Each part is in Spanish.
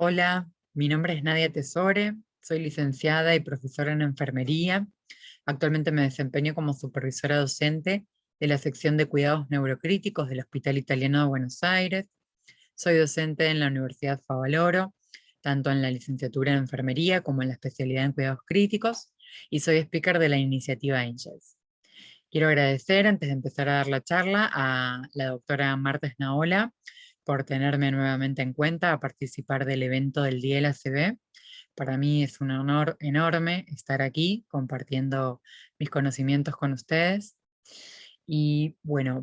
Hola, mi nombre es Nadia Tesore, soy licenciada y profesora en enfermería. Actualmente me desempeño como supervisora docente de la sección de cuidados neurocríticos del Hospital Italiano de Buenos Aires. Soy docente en la Universidad Favaloro, tanto en la licenciatura en enfermería como en la especialidad en cuidados críticos, y soy speaker de la iniciativa Angels. Quiero agradecer, antes de empezar a dar la charla, a la doctora Marta Esnaola por tenerme nuevamente en cuenta a participar del evento del Día de la ACV. Para mí es un honor enorme estar aquí compartiendo mis conocimientos con ustedes. Y bueno,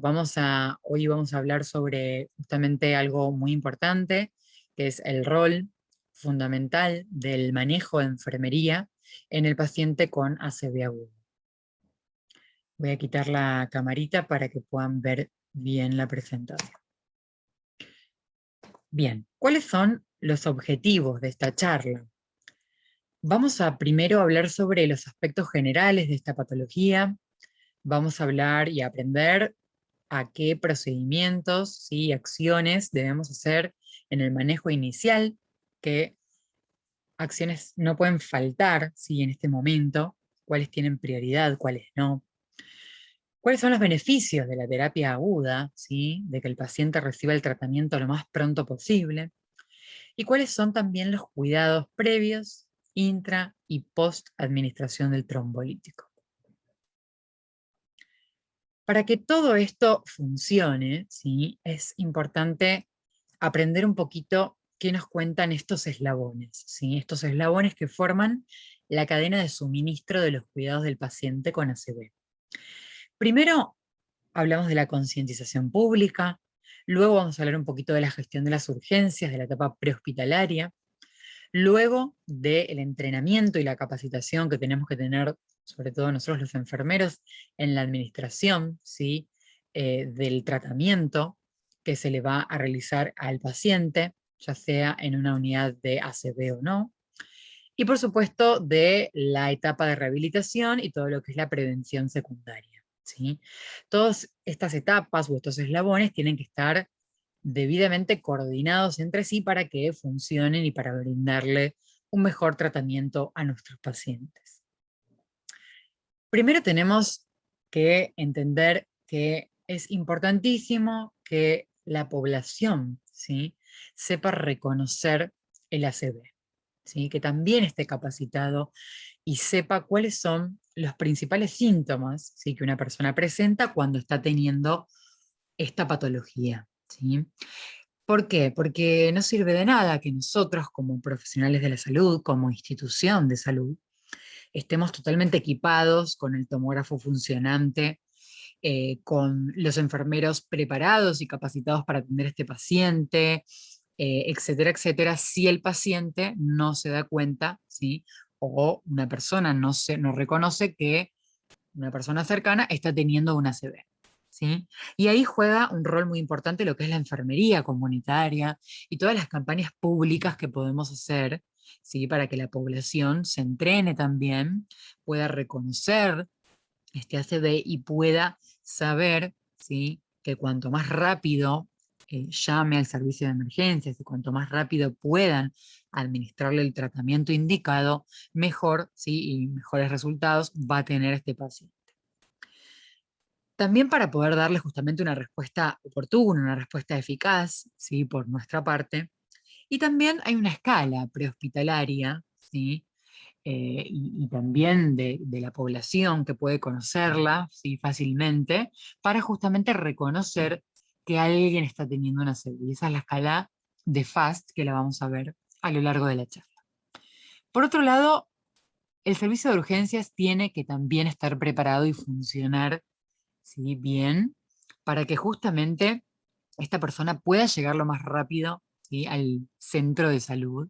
hoy vamos a hablar sobre justamente algo muy importante, que es el rol fundamental del manejo de enfermería en el paciente con ACV agudo. Voy a quitar la camarita para que puedan ver bien la presentación. Bien, ¿cuáles son los objetivos de esta charla? Vamos a primero hablar sobre los aspectos generales de esta patología. Vamos a hablar y aprender a qué procedimientos y acciones debemos hacer en el manejo inicial, qué acciones no pueden faltar en este momento, cuáles tienen prioridad, cuáles no. ¿Cuáles son los beneficios de la terapia aguda, ¿sí? De que el paciente reciba el tratamiento lo más pronto posible? ¿Y cuáles son también los cuidados previos, intra y post administración del trombolítico? Para que todo esto funcione, ¿sí? Es importante aprender un poquito qué nos cuentan estos eslabones, ¿sí? Estos eslabones que forman la cadena de suministro de los cuidados del paciente con ACV. Primero, hablamos de la concientización pública, luego vamos a hablar un poquito de la gestión de las urgencias, de la etapa prehospitalaria, luego del entrenamiento y la capacitación que tenemos que tener, sobre todo nosotros los enfermeros, en la administración, ¿sí? Del tratamiento que se le va a realizar al paciente, ya sea en una unidad de ACV o no, y por supuesto de la etapa de rehabilitación y todo lo que es la prevención secundaria, ¿sí? Todas estas etapas o estos eslabones tienen que estar debidamente coordinados entre sí para que funcionen y para brindarle un mejor tratamiento a nuestros pacientes. Primero tenemos que entender que es importantísimo que la población, ¿sí? Sepa reconocer el ACV, ¿sí? Que también esté capacitado y sepa cuáles son los principales síntomas, ¿sí? Que una persona presenta cuando está teniendo esta patología, ¿sí? ¿Por qué? Porque no sirve de nada que nosotros como profesionales de la salud, como institución de salud, estemos totalmente equipados con el tomógrafo funcionante, con los enfermeros preparados y capacitados para atender a este paciente, etcétera, etcétera, si el paciente no se da cuenta, ¿sí? O una persona no reconoce que una persona cercana está teniendo una ACV. ¿Sí? Y ahí juega un rol muy importante lo que es la enfermería comunitaria y todas las campañas públicas que podemos hacer, ¿sí? Para que la población se entrene también, pueda reconocer este ACV y pueda saber, ¿sí? Que cuanto más rápido llame al servicio de emergencias y cuanto más rápido puedan administrarle el tratamiento indicado, mejor, ¿sí? Y mejores resultados va a tener este paciente. También para poder darle justamente una respuesta oportuna, una respuesta eficaz, ¿sí? Por nuestra parte. Y también hay una escala prehospitalaria, ¿sí? Y también de la población que puede conocerla, ¿sí? Fácilmente, para justamente reconocer que alguien está teniendo una ACV. Y esa es la escala de FAST que la vamos a ver a lo largo de la charla. Por otro lado, el servicio de urgencias tiene que también estar preparado y funcionar, ¿sí? Bien, para que justamente esta persona pueda llegar lo más rápido, ¿sí? Al centro de salud.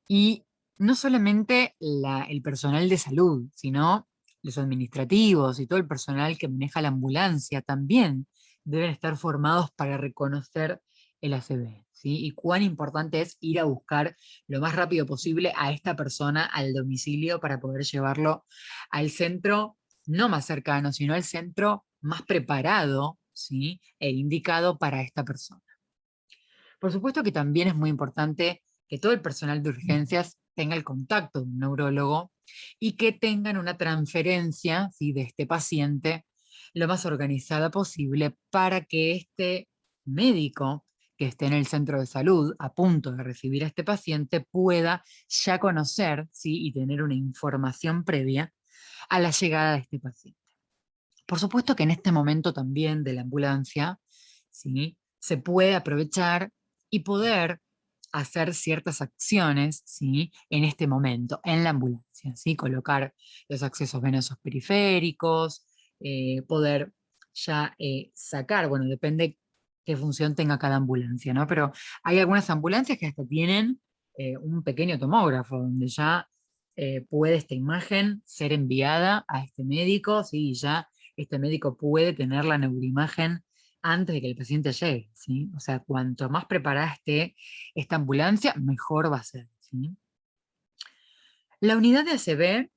Y no solamente el personal de salud, sino los administrativos y todo el personal que maneja la ambulancia también deben estar formados para reconocer el ACV, ¿sí? Y cuán importante es ir a buscar lo más rápido posible a esta persona al domicilio para poder llevarlo al centro no más cercano, sino al centro más preparado, ¿sí? E indicado para esta persona. Por supuesto que también es muy importante que todo el personal de urgencias tenga el contacto de un neurólogo y que tengan una transferencia, ¿sí?, de este paciente lo más organizada posible para que este médico que esté en el centro de salud a punto de recibir a este paciente pueda ya conocer, ¿sí?, y tener una información previa a la llegada de este paciente. Por supuesto que en este momento también de la ambulancia, ¿sí?, se puede aprovechar y poder hacer ciertas acciones, ¿sí?, en este momento, en la ambulancia, ¿sí? Colocar los accesos venosos periféricos, poder ya sacar, bueno, depende qué función tenga cada ambulancia, ¿no? Pero hay algunas ambulancias que hasta tienen un pequeño tomógrafo, donde ya puede esta imagen ser enviada a este médico, ¿sí? Y ya este médico puede tener la neuroimagen antes de que el paciente llegue, ¿sí? O sea, cuanto más preparada esté esta ambulancia, mejor va a ser, ¿sí? La unidad de ACV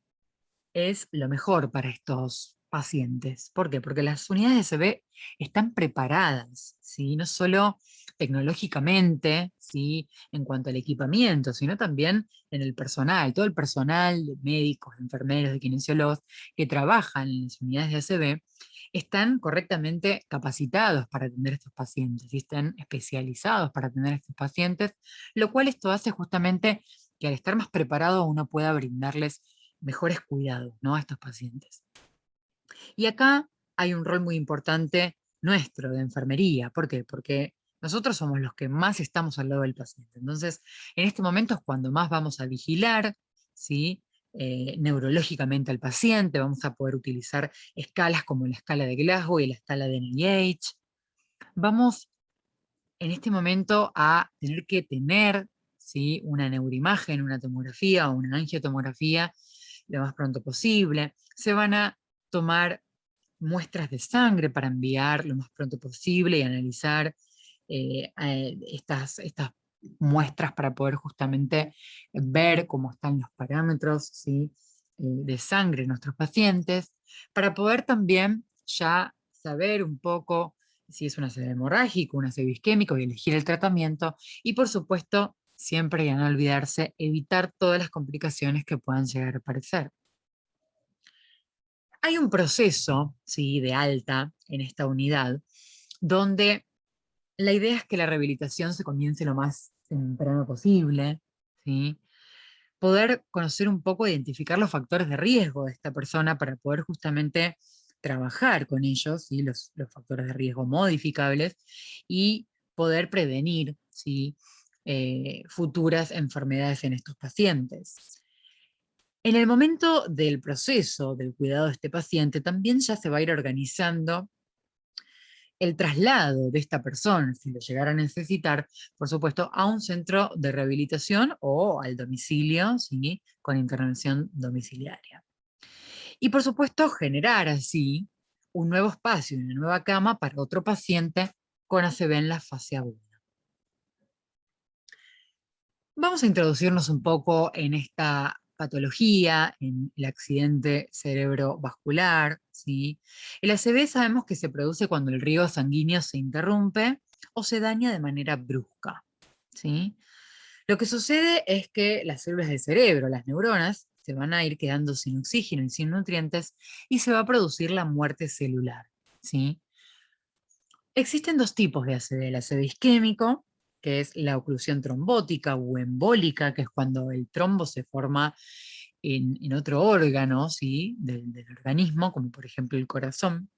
es lo mejor para estos pacientes. ¿Por qué? Porque las unidades de ACV están preparadas, ¿sí? No solo tecnológicamente, ¿sí?, en cuanto al equipamiento, sino también en el personal. Todo el personal de médicos, de enfermeros, de kinesiólogos que trabajan en las unidades de ACV están correctamente capacitados para atender a estos pacientes y están especializados para atender a estos pacientes, lo cual esto hace justamente que al estar más preparado uno pueda brindarles mejores cuidados, ¿no?, a estos pacientes. Y acá hay un rol muy importante nuestro de enfermería. ¿Por qué? Porque nosotros somos los que más estamos al lado del paciente. Entonces, en este momento es cuando más vamos a vigilar, ¿sí?, neurológicamente al paciente. Vamos a poder utilizar escalas como la escala de Glasgow y la escala de NIH. Vamos en este momento a tener que tener, ¿sí?, una neuroimagen, una tomografía o una angiotomografía lo más pronto posible. Se van a tomar muestras de sangre para enviar lo más pronto posible y analizar estas muestras para poder justamente ver cómo están los parámetros, ¿sí?, de sangre en nuestros pacientes, para poder también ya saber un poco si es un ácido hemorrágico, un ácido isquémico y elegir el tratamiento. Y por supuesto, siempre y no olvidarse, evitar todas las complicaciones que puedan llegar a aparecer. Hay un proceso, ¿sí?, de alta en esta unidad, donde la idea es que la rehabilitación se comience lo más temprano posible, ¿sí? Poder conocer un poco, identificar los factores de riesgo de esta persona para poder justamente trabajar con ellos, ¿sí?, los factores de riesgo modificables y poder prevenir, ¿sí?, futuras enfermedades en estos pacientes. En el momento del proceso del cuidado de este paciente, también ya se va a ir organizando el traslado de esta persona, si lo llegara a necesitar, por supuesto, a un centro de rehabilitación o al domicilio, ¿sí?, con intervención domiciliaria. Y por supuesto, generar así un nuevo espacio, una nueva cama para otro paciente con ACV en la fase aguda. Vamos a introducirnos un poco en esta patología, en el accidente cerebrovascular, ¿sí? El ACV sabemos que se produce cuando el riego sanguíneo se interrumpe o se daña de manera brusca, ¿sí? Lo que sucede es que las células del cerebro, las neuronas, se van a ir quedando sin oxígeno y sin nutrientes y se va a producir la muerte celular, ¿sí? Existen dos tipos de ACV: el ACV isquémico, que es la oclusión trombótica o embólica, que es cuando el trombo se forma en otro órgano, ¿sí?, del organismo, como por ejemplo el corazón.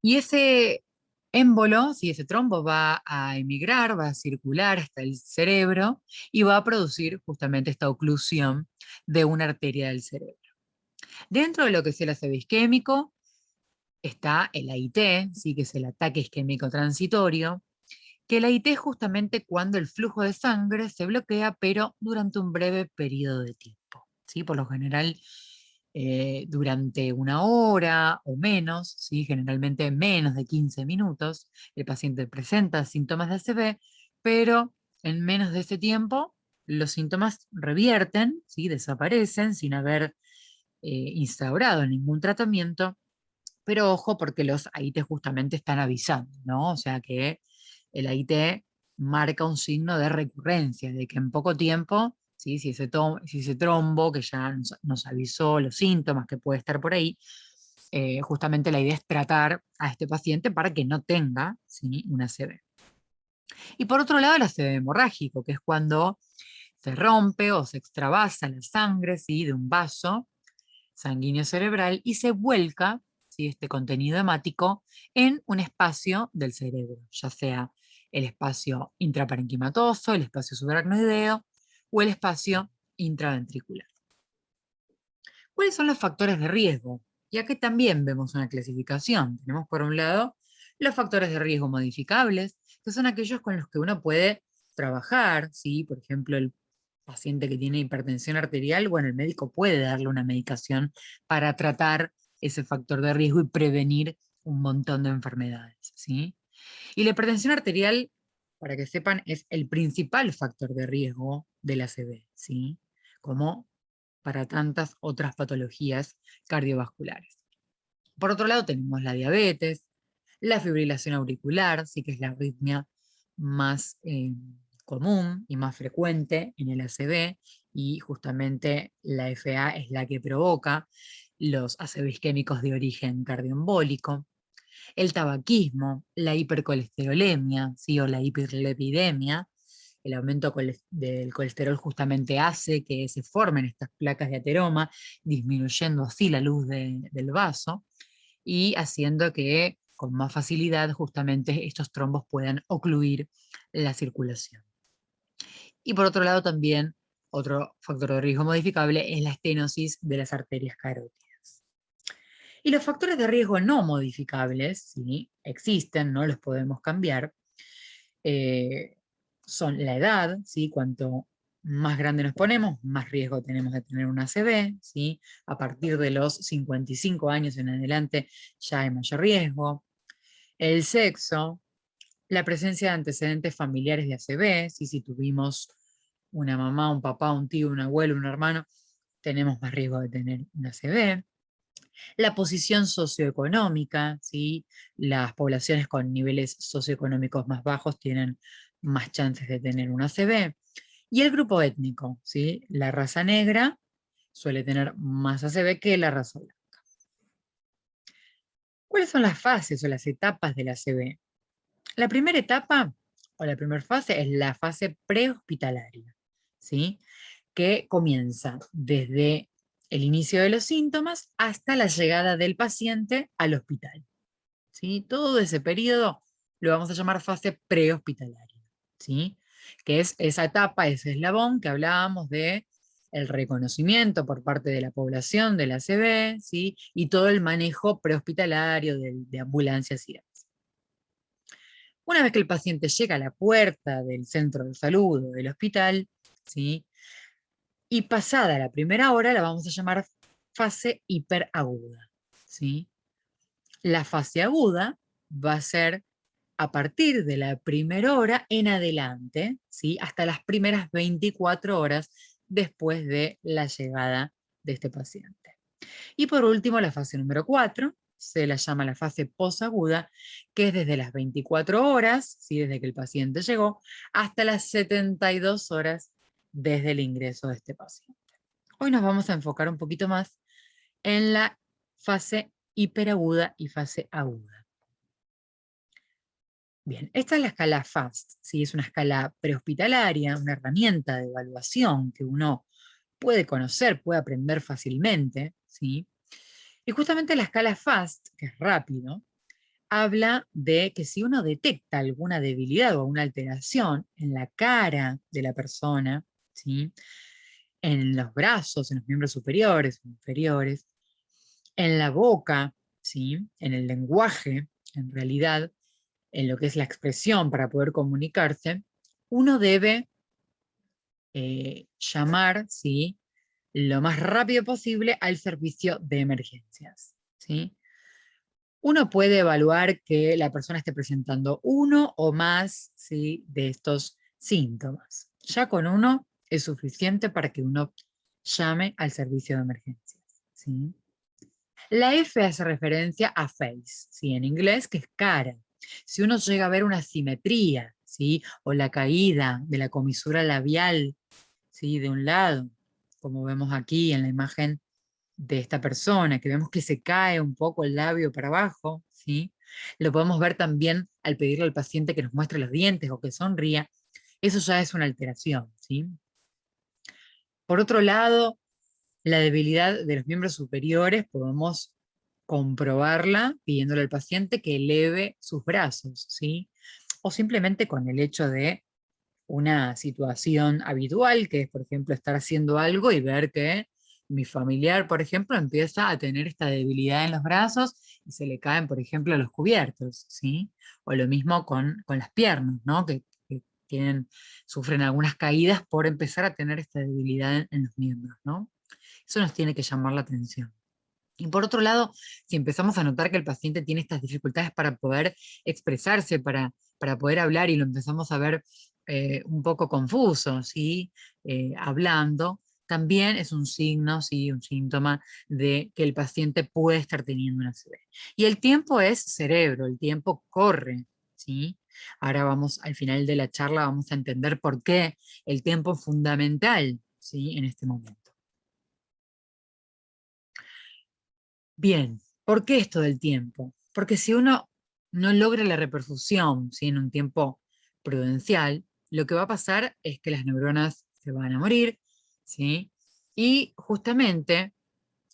Y ese émbolo, ¿sí?, ese trombo va a emigrar, va a circular hasta el cerebro y va a producir justamente esta oclusión de una arteria del cerebro. Dentro de lo que es el ACV isquémico está el AIT, ¿sí?, que es el ataque isquémico transitorio, que el AIT es justamente cuando el flujo de sangre se bloquea, pero durante un breve periodo de tiempo, ¿sí? Por lo general, durante una hora o menos, ¿sí?, generalmente menos de 15 minutos, el paciente presenta síntomas de ACV, pero en menos de ese tiempo los síntomas revierten, ¿sí?, desaparecen sin haber instaurado ningún tratamiento. Pero ojo, porque los AIT justamente están avisando, ¿no? O sea que el AIT marca un signo de recurrencia, de que en poco tiempo, ¿sí? Si ese trombo que ya nos avisó los síntomas que puede estar por ahí, justamente la idea es tratar a este paciente para que no tenga, ¿sí?, un ACV. Y por otro lado, el ACV hemorrágico, que es cuando se rompe o se extravasa la sangre, ¿sí?, de un vaso sanguíneo cerebral y se vuelca, ¿sí?, este contenido hemático en un espacio del cerebro, ya sea el espacio intraparenquimatoso, el espacio subaracnoideo o el espacio intraventricular. ¿Cuáles son los factores de riesgo? Y aquí también vemos una clasificación. Tenemos por un lado los factores de riesgo modificables, que son aquellos con los que uno puede trabajar, ¿sí? Por ejemplo, el paciente que tiene hipertensión arterial, bueno, el médico puede darle una medicación para tratar ese factor de riesgo y prevenir un montón de enfermedades, ¿sí? Y la hipertensión arterial, para que sepan, es el principal factor de riesgo del ACV, ¿sí? Como para tantas otras patologías cardiovasculares. Por otro lado, tenemos la diabetes, la fibrilación auricular, sí que es la arritmia más común y más frecuente en el ACV, y justamente la FA es la que provoca los ACV isquémicos de origen cardioembólico. El tabaquismo, la hipercolesterolemia, ¿sí?, o la hiperlipidemia, el aumento del colesterol justamente hace que se formen estas placas de ateroma, disminuyendo así la luz del vaso y haciendo que con más facilidad justamente estos trombos puedan ocluir la circulación. Y por otro lado también, otro factor de riesgo modificable es la estenosis de las arterias carótidas. Y los factores de riesgo no modificables, ¿sí?, existen, no los podemos cambiar, son la edad, ¿sí? Cuanto más grande nos ponemos, más riesgo tenemos de tener un ACV, ¿sí? A partir de los 55 años en adelante ya hay mayor riesgo. El sexo, la presencia de antecedentes familiares de ACV, ¿sí? Si tuvimos una mamá, un papá, un tío, un abuelo, un hermano, tenemos más riesgo de tener un ACV. La posición socioeconómica, ¿sí? Las poblaciones con niveles socioeconómicos más bajos tienen más chances de tener un ACV. Y el grupo étnico, ¿sí? La raza negra suele tener más ACV que la raza blanca. ¿Cuáles son las fases o las etapas del ACV? La primera etapa o la primera fase es la fase prehospitalaria, ¿sí?, que comienza desde el inicio de los síntomas hasta la llegada del paciente al hospital, ¿sí? Todo ese periodo lo vamos a llamar fase prehospitalaria, ¿sí?, que es esa etapa, ese eslabón que hablábamos de el reconocimiento por parte de la población del ACV, ¿sí?, y todo el manejo prehospitalario de ambulancias y demás. Una vez que el paciente llega a la puerta del centro de salud o del hospital, ¿sí?, y pasada la primera hora, la vamos a llamar fase hiperaguda, ¿sí? La fase aguda va a ser a partir de la primera hora en adelante, ¿sí?, hasta las primeras 24 horas después de la llegada de este paciente. Y por último, la fase número 4 se la llama la fase posaguda, que es desde las 24 horas, ¿sí?, desde que el paciente llegó, hasta las 72 horas desde el ingreso de este paciente. Hoy nos vamos a enfocar un poquito más en la fase hiperaguda y fase aguda. Bien, esta es la escala FAST, ¿sí? Es una escala prehospitalaria, una herramienta de evaluación que uno puede conocer, puede aprender fácilmente, ¿sí? Y justamente la escala FAST, que es rápido, habla de que si uno detecta alguna debilidad o una alteración en la cara de la persona, ¿sí?, en los brazos, en los miembros superiores o inferiores, en la boca, ¿sí?, en el lenguaje, en realidad, en lo que es la expresión para poder comunicarse, uno debe llamar, ¿sí?, lo más rápido posible al servicio de emergencias, ¿sí? Uno puede evaluar que la persona esté presentando uno o más, ¿sí?, de estos síntomas. Ya con uno es suficiente para que uno llame al servicio de emergencias, ¿sí? La F hace referencia a face, ¿sí?, en inglés, que es cara. Si uno llega a ver una simetría, ¿sí? O la caída de la comisura labial, ¿sí? De un lado, como vemos aquí en la imagen de esta persona, que vemos que se cae un poco el labio para abajo, ¿sí? Lo podemos ver también al pedirle al paciente que nos muestre los dientes o que sonría. Eso ya es una alteración, ¿sí? Por otro lado, la debilidad de los miembros superiores podemos comprobarla pidiéndole al paciente que eleve sus brazos, ¿sí? O simplemente con el hecho de una situación habitual, que es, por ejemplo, estar haciendo algo y ver que mi familiar, por ejemplo, empieza a tener esta debilidad en los brazos y se le caen, por ejemplo, los cubiertos, ¿sí? O lo mismo con las piernas, ¿no? Que tienen, sufren algunas caídas por empezar a tener esta debilidad en los miembros, ¿no? Eso nos tiene que llamar la atención. Y por otro lado, si empezamos a notar que el paciente tiene estas dificultades para poder expresarse, para poder hablar y lo empezamos a ver un poco confuso, ¿sí? Hablando, también es un signo, ¿sí? Un síntoma de que el paciente puede estar teniendo una ACV. Y el tiempo es cerebro, el tiempo corre, ¿sí? Ahora vamos, al final de la charla, vamos a entender por qué el tiempo es fundamental, ¿sí? En este momento. Bien, ¿por qué esto del tiempo? Porque si uno no logra la reperfusión, ¿sí? En un tiempo prudencial, lo que va a pasar es que las neuronas se van a morir, ¿sí? Y justamente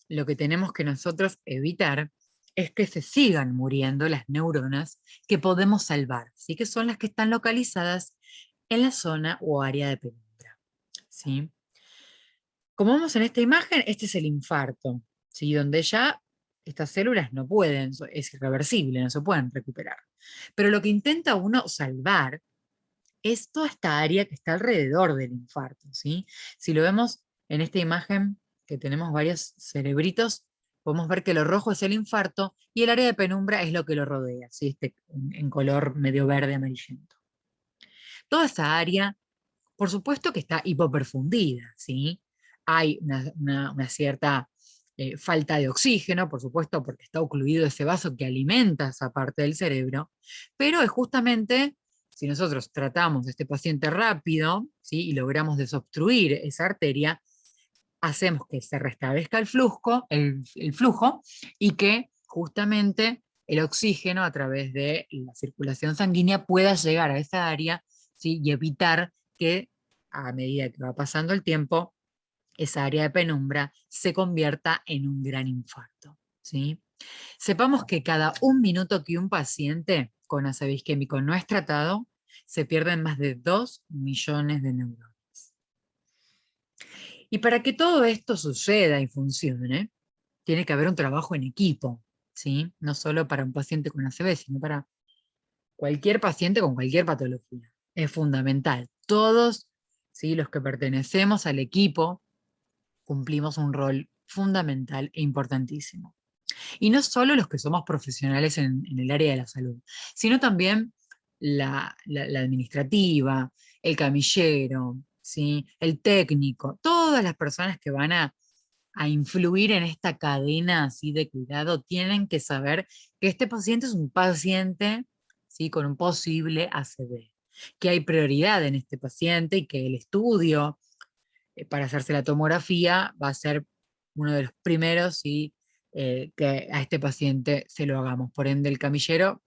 lo que tenemos que nosotros evitar es que se sigan muriendo las neuronas que podemos salvar, ¿sí? Que son las que están localizadas en la zona o área de penumbra, ¿sí? Como vemos en esta imagen, este es el infarto, ¿sí? Donde ya estas células no pueden, es irreversible, no se pueden recuperar. Pero lo que intenta uno salvar es toda esta área que está alrededor del infarto, ¿sí? Si lo vemos en esta imagen, que tenemos varios cerebritos, podemos ver que lo rojo es el infarto y el área de penumbra es lo que lo rodea, ¿sí? Este, en color medio verde amarillento. Toda esa área, por supuesto que está hipoperfundida, ¿sí? Hay una cierta falta de oxígeno, por supuesto, porque está ocluido ese vaso que alimenta esa parte del cerebro, pero es justamente, si nosotros tratamos a este paciente rápido, ¿sí? Y logramos desobstruir esa arteria, hacemos que se restablezca el flujo y que justamente el oxígeno a través de la circulación sanguínea pueda llegar a esa área, ¿sí? Y evitar que a medida que va pasando el tiempo, esa área de penumbra se convierta en un gran infarto, ¿sí? Sepamos que cada 1 minuto que un paciente con ACV isquémico no es tratado, se pierden más de 2 millones de neuronas. Y para que todo esto suceda y funcione, tiene que haber un trabajo en equipo, ¿sí? No solo para un paciente con ACV, sino para cualquier paciente con cualquier patología. Es fundamental. Todos, ¿sí? Los que pertenecemos al equipo cumplimos un rol fundamental e importantísimo. Y no solo los que somos profesionales en el área de la salud, sino también la administrativa, el camillero, ¿sí? El técnico, todas las personas que van a influir en esta cadena así de cuidado tienen que saber que este paciente es un paciente, ¿sí? Con un posible ACV, que hay prioridad en este paciente y que el estudio para hacerse la tomografía va a ser uno de los primeros, ¿sí? Que a este paciente se lo hagamos. Por ende, el camillero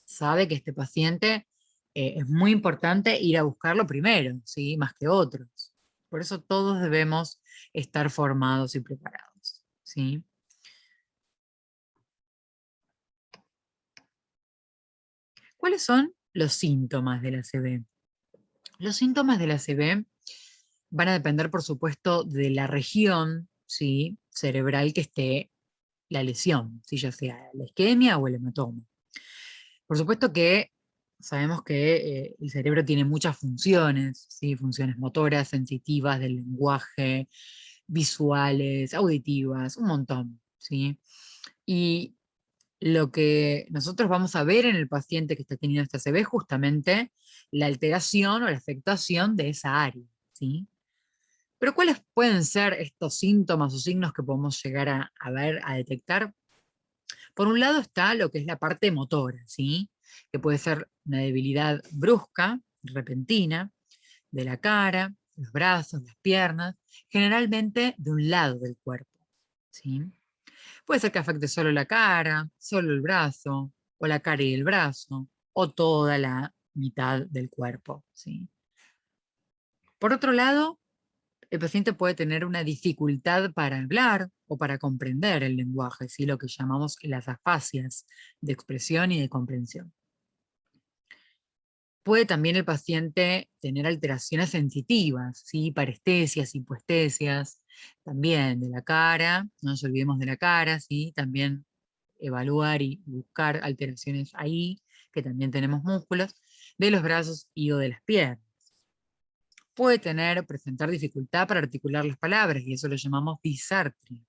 sabe que este paciente es muy importante ir a buscarlo primero, ¿sí? Más que otros. Por eso todos debemos estar formados y preparados, ¿sí? ¿Cuáles son los síntomas de la ACV? Los síntomas de la ACV van a depender, por supuesto, de la región, ¿sí? Cerebral que esté la lesión, ¿sí? Ya sea la isquemia o el hematoma. Por supuesto que sabemos que el cerebro tiene muchas funciones, ¿sí? Funciones motoras, sensitivas, del lenguaje, visuales, auditivas, un montón, ¿sí? Y lo que nosotros vamos a ver en el paciente que está teniendo esta ACV es justamente la alteración o la afectación de esa área, ¿sí? Pero ¿cuáles pueden ser estos síntomas o signos que podemos llegar a ver, a detectar? Por un lado está lo que es la parte motora, ¿sí? Que puede ser una debilidad brusca, repentina de la cara, los brazos, las piernas, generalmente de un lado del cuerpo, ¿sí? Puede ser que afecte solo la cara, solo el brazo, o la cara y el brazo, o toda la mitad del cuerpo, ¿sí? Por otro lado, el paciente puede tener una dificultad para hablar o para comprender el lenguaje, ¿sí? Lo que llamamos las afasias de expresión y de comprensión. Puede también el paciente tener alteraciones sensitivas, ¿sí? Parestesias, hipoestesias, también de la cara, no nos olvidemos de la cara, ¿sí? También evaluar y buscar alteraciones ahí, que también tenemos músculos, de los brazos y o de las piernas. Puede presentar dificultad para articular las palabras, y eso lo llamamos disartria.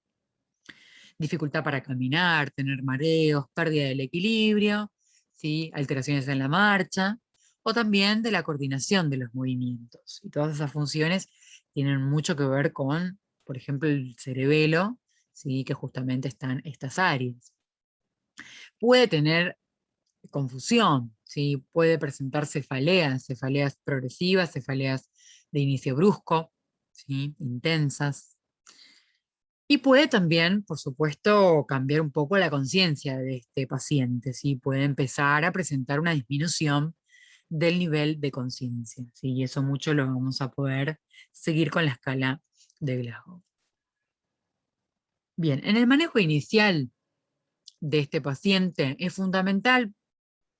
Dificultad para caminar, tener mareos, pérdida del equilibrio, ¿sí? Alteraciones en la marcha, o también de la coordinación de los movimientos. Y todas esas funciones tienen mucho que ver con, por ejemplo, el cerebelo, ¿sí? Que justamente están estas áreas. Puede tener confusión, ¿sí? Puede presentar cefaleas, cefaleas progresivas, cefaleas de inicio brusco, ¿sí? Intensas. Y puede también, por supuesto, cambiar un poco la conciencia de este paciente, ¿sí? Puede empezar a presentar una disminución del nivel de conciencia, ¿sí? Y eso mucho lo vamos a poder seguir con la escala de Glasgow. Bien, en el manejo inicial de este paciente es fundamental,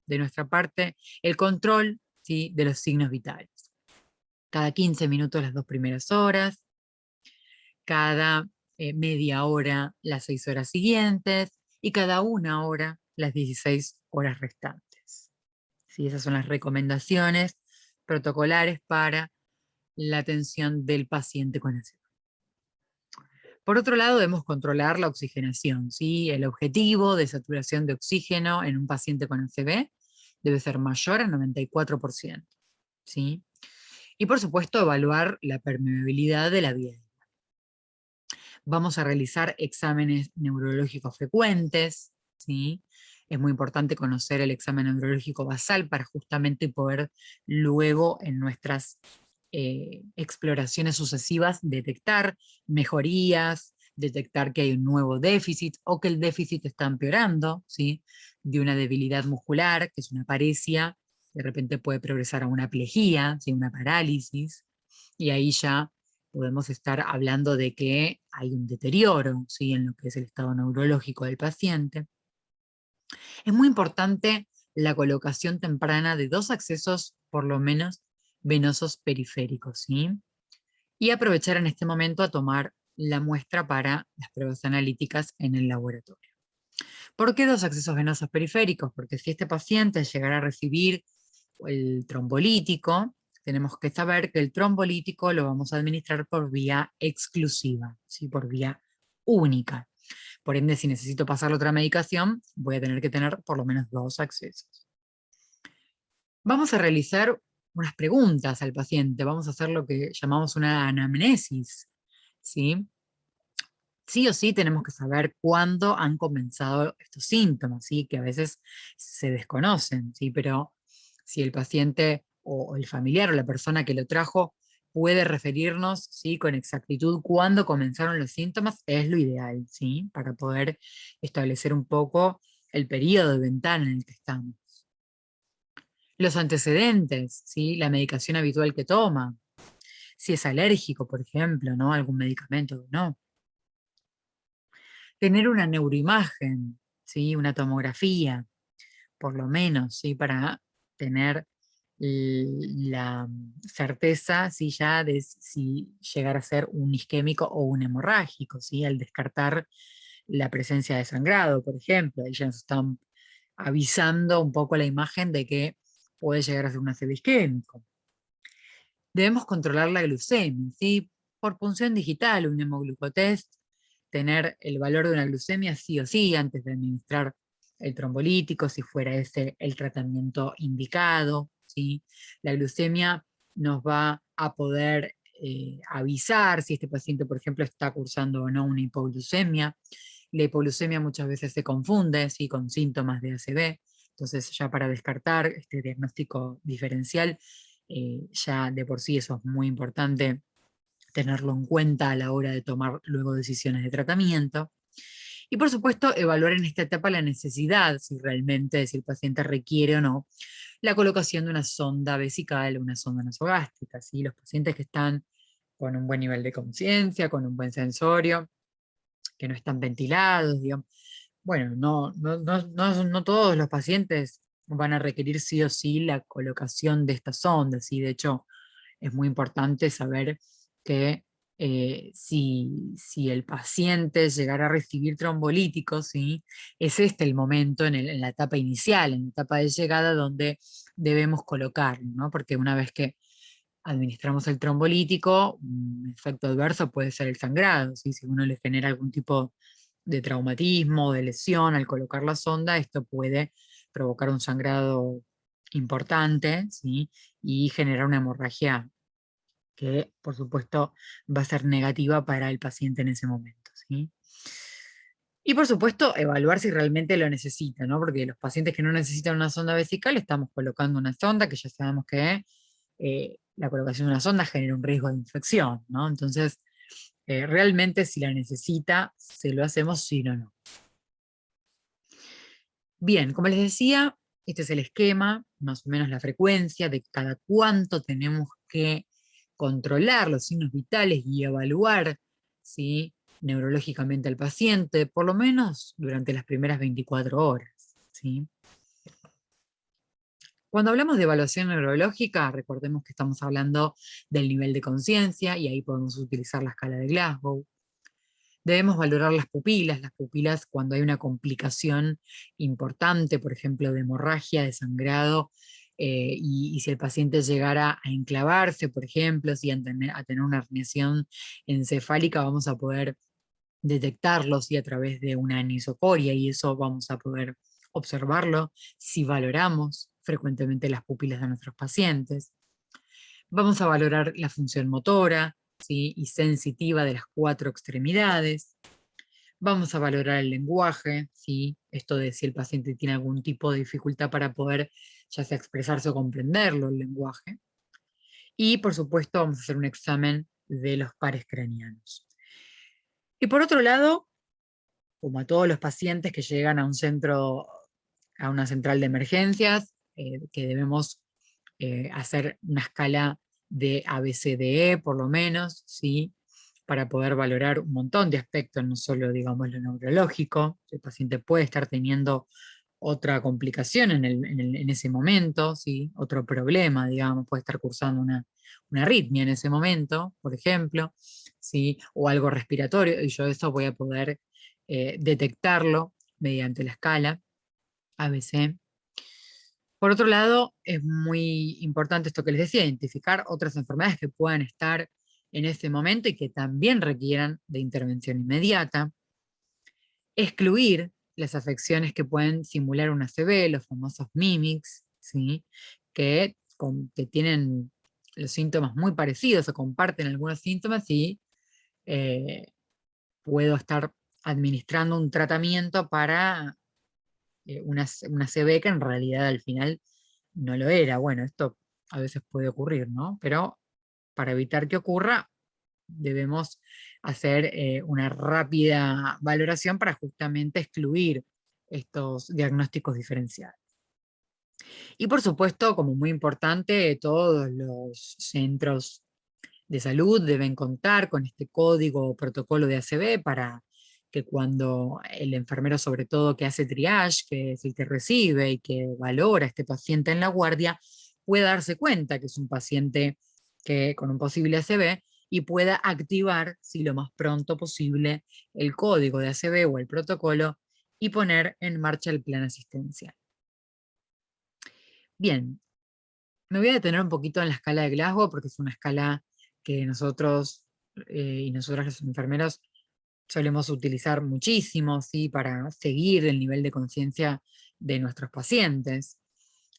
de nuestra parte, el control, ¿sí? De los signos vitales. Cada 15 minutos las 2 primeras horas, cada media hora las 6 horas siguientes y cada 1 hora las 16 horas restantes. ¿Sí? Esas son las recomendaciones protocolares para la atención del paciente con ACV. Por otro lado, debemos controlar la oxigenación, ¿sí? El objetivo de saturación de oxígeno en un paciente con ACV debe ser mayor al 94%, ¿sí? Y por supuesto, evaluar la permeabilidad de la vía. Vamos a realizar exámenes neurológicos frecuentes, ¿sí? Es muy importante conocer el examen neurológico basal para justamente poder luego en nuestras exploraciones sucesivas detectar mejorías, detectar que hay un nuevo déficit o que el déficit está empeorando, ¿sí? De una debilidad muscular, que es una paresia, de repente puede progresar a una plejía, ¿sí? Una parálisis, y ahí ya podemos estar hablando de que hay un deterioro, ¿sí? En lo que es el estado neurológico del paciente. Es muy importante la colocación temprana de 2 accesos, por lo menos, venosos periféricos, ¿sí? Y aprovechar en este momento a tomar la muestra para las pruebas analíticas en el laboratorio. ¿Por qué 2 accesos venosos periféricos? Porque si este paciente llegara a recibir el trombolítico, tenemos que saber que el trombolítico lo vamos a administrar por vía exclusiva, ¿sí? Por vía única. Por ende, si necesito pasarle otra medicación, voy a tener que tener por lo menos 2 accesos. Vamos a realizar unas preguntas al paciente, vamos a hacer lo que llamamos una anamnesis, ¿sí? Sí o sí tenemos que saber cuándo han comenzado estos síntomas, ¿sí? Que a veces se desconocen, ¿sí? Pero si el paciente o el familiar o la persona que lo trajo puede referirnos, ¿sí? Con exactitud cuándo comenzaron los síntomas, es lo ideal, ¿sí? Para poder establecer un poco el periodo de ventana en el que estamos. Los antecedentes, ¿sí? La medicación habitual que toma, si es alérgico, por ejemplo, ¿no? Algún medicamento o no. Tener una neuroimagen, ¿sí? Una tomografía, por lo menos, ¿sí? Para tener la certeza, ¿sí? Ya de si llegar a ser un isquémico o un hemorrágico, ¿sí? Al descartar la presencia de sangrado, por ejemplo, ahí ya nos están avisando un poco la imagen de que puede llegar a ser un ACV isquémico. Debemos controlar la glucemia, ¿sí? Por punción digital, un hemoglucotest, tener el valor de una glucemia sí o sí antes de administrar el trombolítico, si fuera ese el tratamiento indicado, ¿sí? La glucemia nos va a poder avisar si este paciente, por ejemplo, está cursando o no una hipoglucemia. La hipoglucemia muchas veces se confunde, ¿sí? Con síntomas de ACV, entonces ya para descartar este diagnóstico diferencial ya de por sí eso es muy importante tenerlo en cuenta a la hora de tomar luego decisiones de tratamiento. Y por supuesto, evaluar en esta etapa la necesidad, si realmente, si el paciente requiere o no, la colocación de una sonda vesical o una sonda nasogástrica. ¿Sí? Los pacientes que están con un buen nivel de conciencia, con un buen sensorio, que no están ventilados, digamos. Bueno, no todos los pacientes van a requerir sí o sí la colocación de esta sonda, ¿sí? De hecho, es muy importante saber que si el paciente llegara a recibir trombolíticos, ¿sí? Es este el momento en la etapa inicial, en la etapa de llegada donde debemos colocarlo, ¿no? Porque una vez que administramos el trombolítico, un efecto adverso puede ser el sangrado, ¿sí? Si uno le genera algún tipo de traumatismo, de lesión al colocar la sonda, esto puede provocar un sangrado importante, ¿sí? Y generar una hemorragia que, por supuesto, va a ser negativa para el paciente en ese momento, ¿sí? Y, por supuesto, evaluar si realmente lo necesita, ¿no? Porque los pacientes que no necesitan una sonda vesical, estamos colocando una sonda que ya sabemos que la colocación de una sonda genera un riesgo de infección, ¿no? Entonces, realmente si la necesita, se lo hacemos sí o no. Bien, como les decía, este es el esquema, más o menos la frecuencia de cada cuánto tenemos que controlar los signos vitales y evaluar, ¿sí? Neurológicamente al paciente, por lo menos durante las primeras 24 horas, ¿sí? Cuando hablamos de evaluación neurológica, recordemos que estamos hablando del nivel de conciencia y ahí podemos utilizar la escala de Glasgow. Debemos valorar las pupilas cuando hay una complicación importante, por ejemplo, de hemorragia, de sangrado, y si el paciente llegara a enclavarse, por ejemplo, si a tener una herniación encefálica, vamos a poder detectarlo ¿sí? A través de una anisocoria, y eso vamos a poder observarlo si valoramos frecuentemente las pupilas de nuestros pacientes. Vamos a valorar la función motora, ¿sí? Y sensitiva de las 4 extremidades. Vamos a valorar el lenguaje, ¿sí? Esto de si el paciente tiene algún tipo de dificultad para poder ya sea expresarse o comprenderlo, el lenguaje. Y por supuesto vamos a hacer un examen de los pares craneanos. Y por otro lado, como a todos los pacientes que llegan a un centro, a una central de emergencias, que debemos hacer una escala de ABCDE por lo menos, ¿sí? Para poder valorar un montón de aspectos, no solo, digamos, lo neurológico. El paciente puede estar teniendo otra complicación en ese momento, ¿sí? Otro problema, digamos, puede estar cursando una arritmia en ese momento, por ejemplo, ¿sí? O algo respiratorio, y yo eso voy a poder detectarlo mediante la escala ABC. Por otro lado, es muy importante esto que les decía, identificar otras enfermedades que puedan estar en ese momento y que también requieran de intervención inmediata. Excluir las afecciones que pueden simular una ACV, los famosos mimics, ¿sí? Que tienen los síntomas muy parecidos o comparten algunos síntomas y eh, puedo estar administrando un tratamiento para una CB que en realidad al final no lo era. Bueno, esto a veces puede ocurrir, ¿no? Pero para evitar que ocurra, debemos hacer una rápida valoración para justamente excluir estos diagnósticos diferenciales. Y por supuesto, como muy importante, todos los centros de salud deben contar con este código o protocolo de ACV para que cuando el enfermero, sobre todo que hace triage, que es el que recibe y que valora a este paciente en la guardia, pueda darse cuenta que es un paciente con un posible ACV y pueda activar, si lo más pronto posible, el código de ACV o el protocolo y poner en marcha el plan asistencial. Bien, me voy a detener un poquito en la escala de Glasgow porque es una escala que nosotros y nosotras los enfermeros solemos utilizar muchísimo, ¿sí? Para seguir el nivel de conciencia de nuestros pacientes.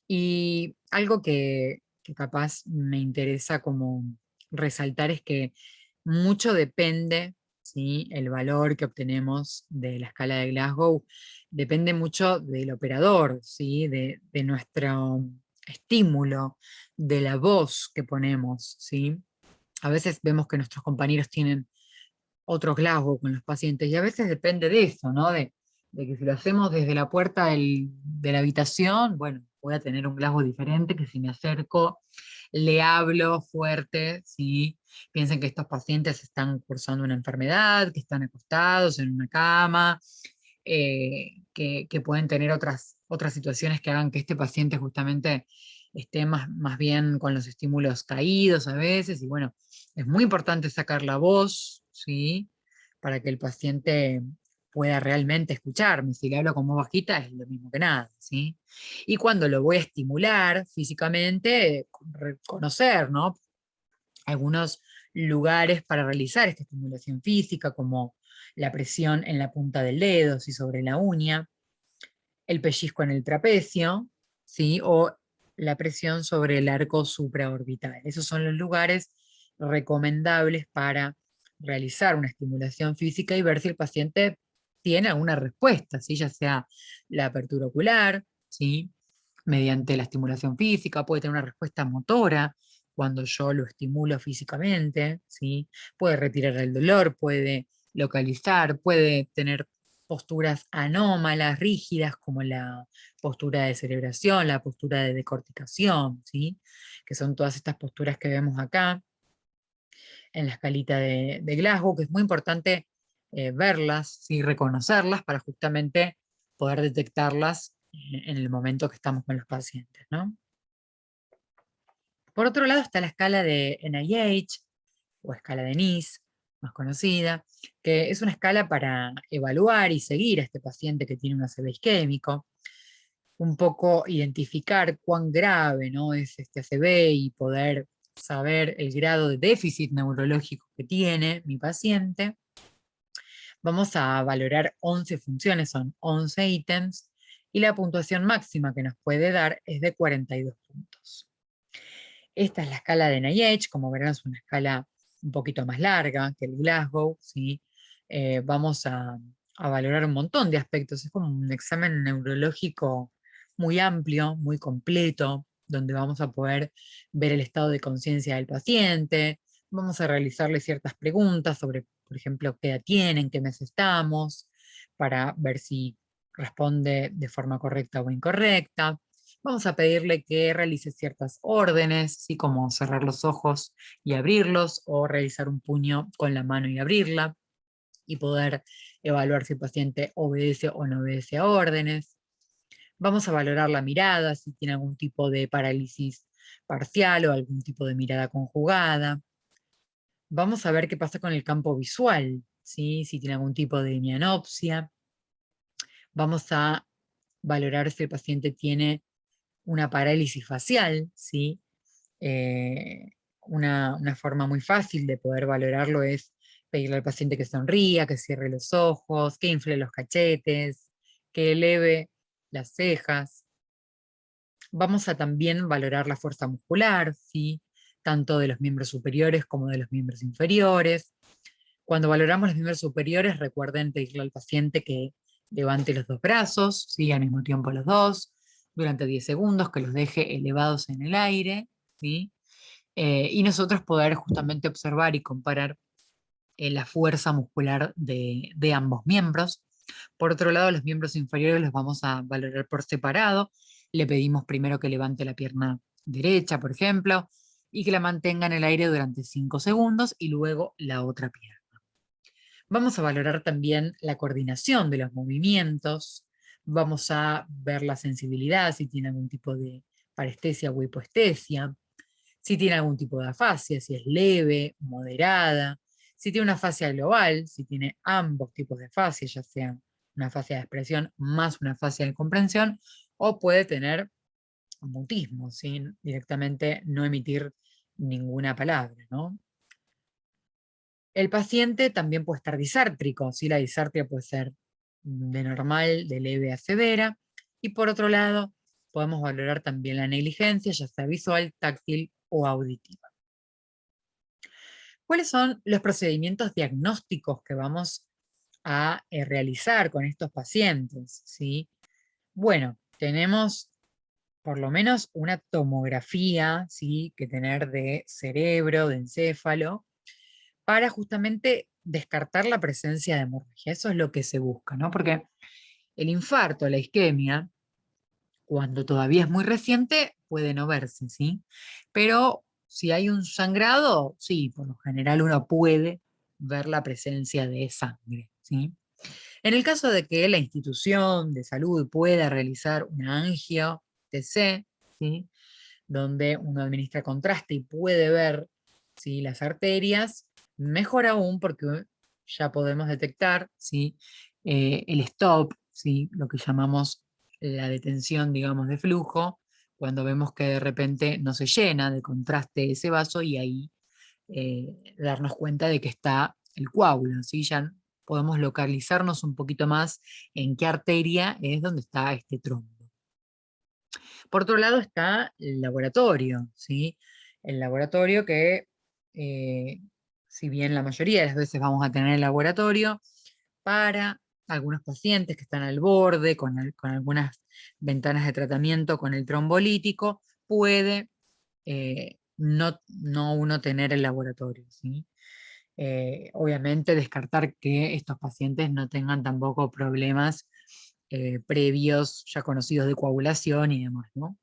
Y algo que capaz me interesa como resaltar es que mucho depende, ¿sí? El valor que obtenemos de la escala de Glasgow depende mucho del operador, ¿sí? De nuestro estímulo de la voz que ponemos, ¿sí? A veces vemos que nuestros compañeros tienen otro Glasgow con los pacientes, y a veces depende de eso, ¿no? De que si lo hacemos desde la puerta de la habitación, bueno, voy a tener un Glasgow diferente que si me acerco, le hablo fuerte, ¿sí? Piensen que estos pacientes están cursando una enfermedad, que están acostados en una cama, que pueden tener otras situaciones que hagan que este paciente justamente esté más bien con los estímulos caídos a veces, y bueno, es muy importante sacar la voz, ¿sí? Para que el paciente pueda realmente escucharme. Si le hablo con voz bajita es lo mismo que nada, ¿sí? Y cuando lo voy a estimular físicamente, reconocer, ¿no? Algunos lugares para realizar esta estimulación física, como la presión en la punta del dedo, ¿sí? Sobre la uña, el pellizco en el trapecio, ¿sí? O la presión sobre el arco supraorbital. Esos son los lugares recomendables para realizar una estimulación física y ver si el paciente tiene alguna respuesta, ¿sí? Ya sea la apertura ocular, ¿sí? Mediante la estimulación física, puede tener una respuesta motora cuando yo lo estimulo físicamente, ¿sí? Puede retirar el dolor, puede localizar, puede tener posturas anómalas, rígidas, como la postura de cerebración, la postura de decorticación, ¿sí? Que son todas estas posturas que vemos acá en la escalita de Glasgow, que es muy importante verlas, ¿sí? Reconocerlas para justamente poder detectarlas en el momento que estamos con los pacientes, ¿no? Por otro lado está la escala de NIH, o escala de Nice, más conocida, que es una escala para evaluar y seguir a este paciente que tiene un ACV isquémico, un poco identificar cuán grave, ¿no? Es este ACV y poder saber el grado de déficit neurológico que tiene mi paciente. Vamos a valorar 11 funciones, son 11 ítems, y la puntuación máxima que nos puede dar es de 42 puntos. Esta es la escala de NIH, como verán es una escala un poquito más larga que el Glasgow, ¿sí? Vamos a valorar un montón de aspectos, es como un examen neurológico muy amplio, muy completo, donde vamos a poder ver el estado de conciencia del paciente, vamos a realizarle ciertas preguntas sobre, por ejemplo, qué edad tienen, qué mes estamos, para ver si responde de forma correcta o incorrecta. Vamos a pedirle que realice ciertas órdenes, ¿sí? Como cerrar los ojos y abrirlos, o realizar un puño con la mano y abrirla, y poder evaluar si el paciente obedece o no obedece a órdenes. Vamos a valorar la mirada, si tiene algún tipo de parálisis parcial o algún tipo de mirada conjugada. Vamos a ver qué pasa con el campo visual, ¿sí? Si tiene algún tipo de mianopsia. Vamos a valorar si el paciente tiene una parálisis facial, ¿sí? Eh, una forma muy fácil de poder valorarlo es pedirle al paciente que sonría, que cierre los ojos, que infle los cachetes, que eleve las cejas. Vamos a también valorar la fuerza muscular, ¿sí? Tanto de los miembros superiores como de los miembros inferiores. Cuando valoramos los miembros superiores, recuerden pedirle al paciente que levante los dos brazos, ¿sí? Al mismo tiempo los dos, durante 10 segundos, que los deje elevados en el aire, ¿sí? Y nosotros poder justamente observar y comparar la fuerza muscular de ambos miembros. Por otro lado, los miembros inferiores los vamos a valorar por separado. Le pedimos primero que levante la pierna derecha, por ejemplo, y que la mantenga en el aire durante 5 segundos y luego la otra pierna. Vamos a valorar también la coordinación de los movimientos. Vamos a ver la sensibilidad, si tiene algún tipo de parestesia o hipoestesia, si tiene algún tipo de afasia, si es leve, moderada, si tiene una afasia global, si tiene ambos tipos de afasia, ya sea una afasia de expresión más una afasia de comprensión, o puede tener mutismo, sin directamente no emitir ninguna palabra, ¿no? El paciente también puede estar disártrico, ¿sí? La disartria puede ser de normal, de leve a severa, y por otro lado, podemos valorar también la negligencia, ya sea visual, táctil o auditiva. ¿Cuáles son los procedimientos diagnósticos que vamos a realizar con estos pacientes? ¿Sí? Bueno, tenemos por lo menos una tomografía, ¿sí? Que tener de cerebro, de encéfalo, para justamente descartar la presencia de hemorragia. Eso es lo que se busca, ¿no? Porque el infarto, la isquemia, cuando todavía es muy reciente, puede no verse, ¿sí? Pero si hay un sangrado, sí, por lo general uno puede ver la presencia de sangre, ¿sí? En el caso de que la institución de salud pueda realizar una angio TC, ¿sí? Donde uno administra contraste y puede ver, ¿sí? Las arterias, mejor aún porque ya podemos detectar, ¿sí? El stop, ¿sí? Lo que llamamos la detención, digamos, de flujo, cuando vemos que de repente no se llena de contraste ese vaso y ahí darnos cuenta de que está el coágulo, ¿sí? Ya podemos localizarnos un poquito más en qué arteria es donde está este trombo. Por otro lado está el laboratorio, ¿sí? El laboratorio que, eh, si bien la mayoría de las veces vamos a tener el laboratorio, para algunos pacientes que están al borde, con algunas ventanas de tratamiento con el trombolítico, puede no uno tener el laboratorio, ¿sí? Obviamente descartar que estos pacientes no tengan tampoco problemas previos ya conocidos de coagulación y demás, ¿no?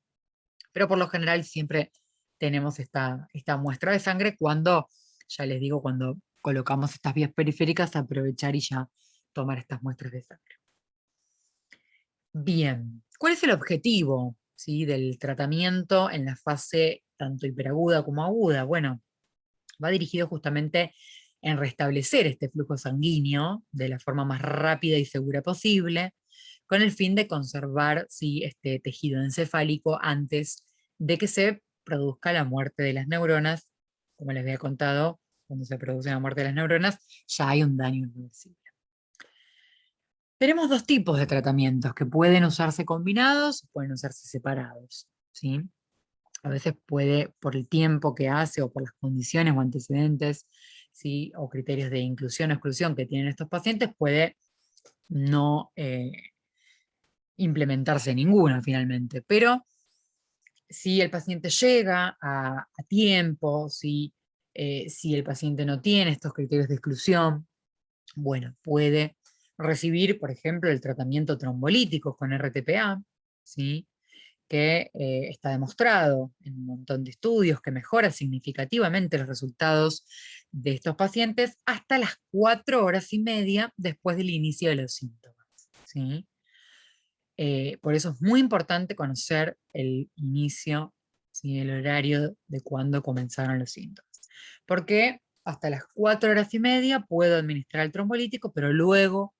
Pero por lo general siempre tenemos esta muestra de sangre cuando, ya les digo, cuando colocamos estas vías periféricas, aprovechar y ya tomar estas muestras de sangre. Bien, ¿cuál es el objetivo, ¿sí? Del tratamiento en la fase tanto hiperaguda como aguda? Bueno, va dirigido justamente en restablecer este flujo sanguíneo de la forma más rápida y segura posible, con el fin de conservar, ¿sí? Este tejido encefálico antes de que se produzca la muerte de las neuronas. Como les había contado, cuando se produce la muerte de las neuronas, ya hay un daño irreversible. Tenemos dos tipos de tratamientos que pueden usarse combinados, pueden usarse separados, ¿sí? A veces puede, por el tiempo que hace o por las condiciones o antecedentes, ¿sí? O criterios de inclusión o exclusión que tienen estos pacientes, puede no implementarse ninguna finalmente. Pero si el paciente llega a tiempo, si el paciente no tiene estos criterios de exclusión, bueno, puede recibir, por ejemplo, el tratamiento trombolítico con RTPA, ¿sí? Que está demostrado en un montón de estudios que mejora significativamente los resultados de estos pacientes hasta las 4 horas y media después del inicio de los síntomas, ¿sí? Por eso es muy importante conocer el inicio, ¿sí? El horario de cuando comenzaron los síntomas. Porque hasta las 4 horas y media puedo administrar el trombolítico, pero luego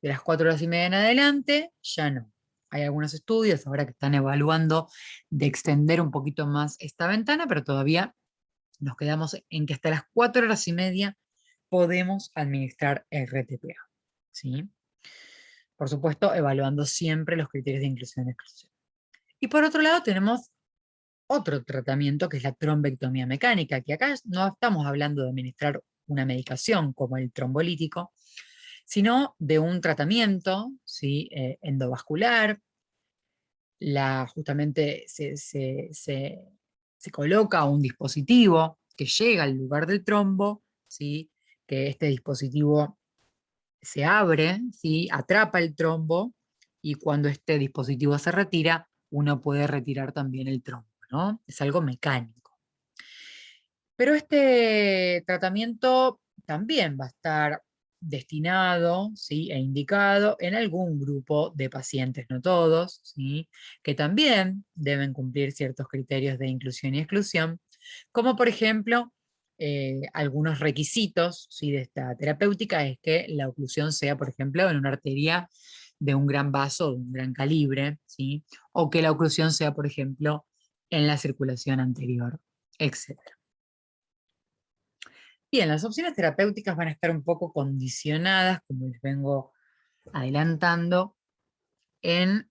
de las 4 horas y media en adelante, ya no. Hay algunos estudios ahora que están evaluando de extender un poquito más esta ventana, pero todavía nos quedamos en que hasta las 4 horas y media podemos administrar RTPA, ¿sí? Por supuesto, evaluando siempre los criterios de inclusión y exclusión. Y por otro lado tenemos otro tratamiento que es la trombectomía mecánica, que acá no estamos hablando de administrar una medicación como el trombolítico, sino de un tratamiento, ¿sí? Endovascular. Justamente se coloca un dispositivo que llega al lugar del trombo, ¿sí? Que este dispositivo se abre, ¿sí? Atrapa el trombo y cuando este dispositivo se retira, uno puede retirar también el trombo, ¿no? Es algo mecánico. Pero este tratamiento también va a estar destinado, ¿sí? E indicado en algún grupo de pacientes, no todos, ¿sí? Que también deben cumplir ciertos criterios de inclusión y exclusión, como por ejemplo, algunos requisitos, ¿sí? De esta terapéutica es que la oclusión sea, por ejemplo, en una arteria de un gran vaso, de un gran calibre, ¿sí? O que la oclusión sea, por ejemplo, en la circulación anterior, etc. Bien, las opciones terapéuticas van a estar un poco condicionadas, como les vengo adelantando, en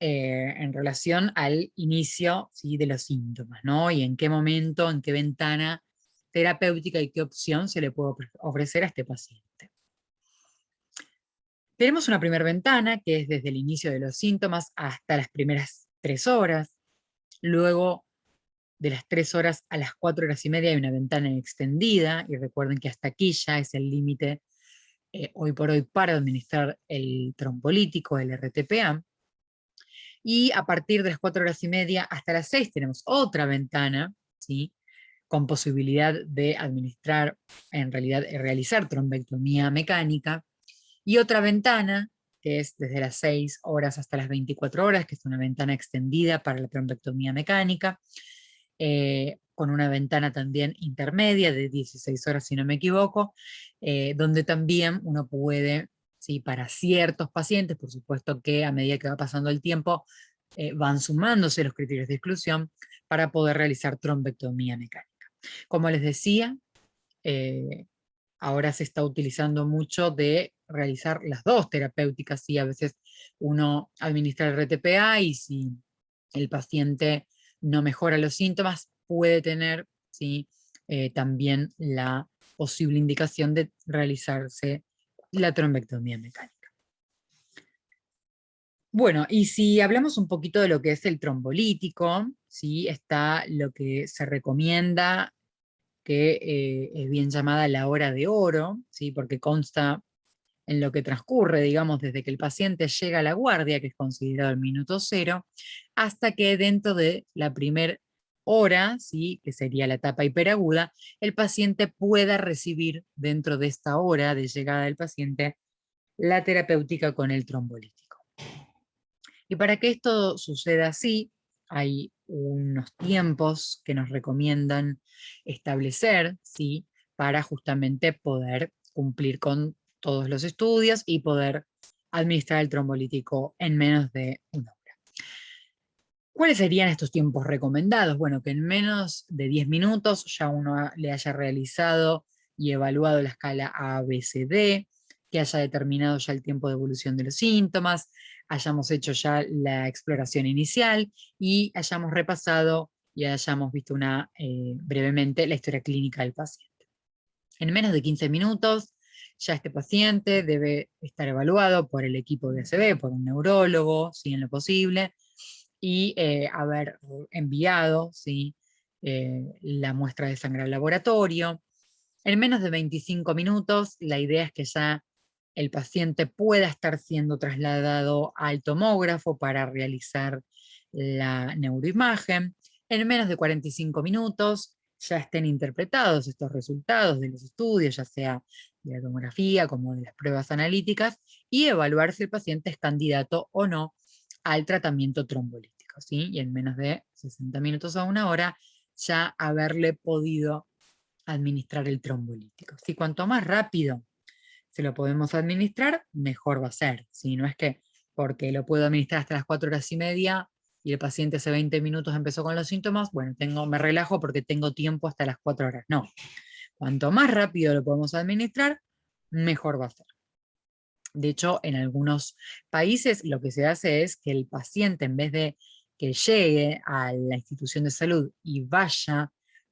relación al inicio, ¿sí? De los síntomas, ¿no? Y en qué momento, en qué ventana terapéutica y qué opción se le puede ofrecer a este paciente. Tenemos una primera ventana que es desde el inicio de los síntomas hasta las primeras 3 horas. Luego de las 3 horas a las 4 horas y media hay una ventana extendida, y recuerden que hasta aquí ya es el límite hoy por hoy para administrar el trombólítico, el RTPA. Y a partir de las 4 horas y media hasta las 6 tenemos otra ventana, ¿sí?, con posibilidad de administrar, en realidad realizar trombectomía mecánica, y otra ventana que es desde las 6 horas hasta las 24 horas, que es una ventana extendida para la trombectomía mecánica, con una ventana también intermedia de 16 horas, si no me equivoco, donde también uno puede, ¿sí?, para ciertos pacientes, por supuesto que a medida que va pasando el tiempo, van sumándose los criterios de exclusión para poder realizar trombectomía mecánica. Como les decía, ahora se está utilizando mucho de realizar las dos terapéuticas, y a veces uno administra el RTPA y si el paciente no mejora los síntomas, puede tener, ¿sí?, también la posible indicación de realizarse la trombectomía mecánica. Bueno, y si hablamos un poquito de lo que es el trombolítico, ¿sí?, está lo que se recomienda, que es bien llamada la hora de oro, ¿sí?, porque consta en lo que transcurre, digamos, desde que el paciente llega a la guardia, que es considerado el minuto cero, hasta que dentro de la primera hora, ¿sí?, que sería la etapa hiperaguda, el paciente pueda recibir dentro de esta hora de llegada del paciente la terapéutica con el trombolítico. Y para que esto suceda así, hay unos tiempos que nos recomiendan establecer, ¿sí?, para justamente poder cumplir con todos los estudios y poder administrar el trombolítico en menos de una hora. ¿Cuáles serían estos tiempos recomendados? Bueno, que en menos de 10 minutos ya uno le haya realizado y evaluado la escala ABCD, que haya determinado ya el tiempo de evolución de los síntomas, hayamos hecho ya la exploración inicial y hayamos repasado y hayamos visto brevemente la historia clínica del paciente. En menos de 15 minutos ya este paciente debe estar evaluado por el equipo de ACV, por un neurólogo, si en lo posible, y haber enviado, ¿sí?, la muestra de sangre al laboratorio. En menos de 25 minutos, la idea es que ya el paciente pueda estar siendo trasladado al tomógrafo para realizar la neuroimagen. En menos de 45 minutos ya estén interpretados estos resultados de los estudios, ya sea de la tomografía como de las pruebas analíticas, y evaluar si el paciente es candidato o no al tratamiento trombolítico, ¿sí? Y en menos de 60 minutos a una hora ya haberle podido administrar el trombolítico. Si cuanto más rápido se lo podemos administrar, mejor va a ser. Si no es que porque lo puedo administrar hasta las 4 horas y media y el paciente hace 20 minutos empezó con los síntomas, bueno, me relajo porque tengo tiempo hasta las 4 horas. No. Cuanto más rápido lo podemos administrar, mejor va a ser. De hecho, en algunos países lo que se hace es que el paciente, en vez de que llegue a la institución de salud y vaya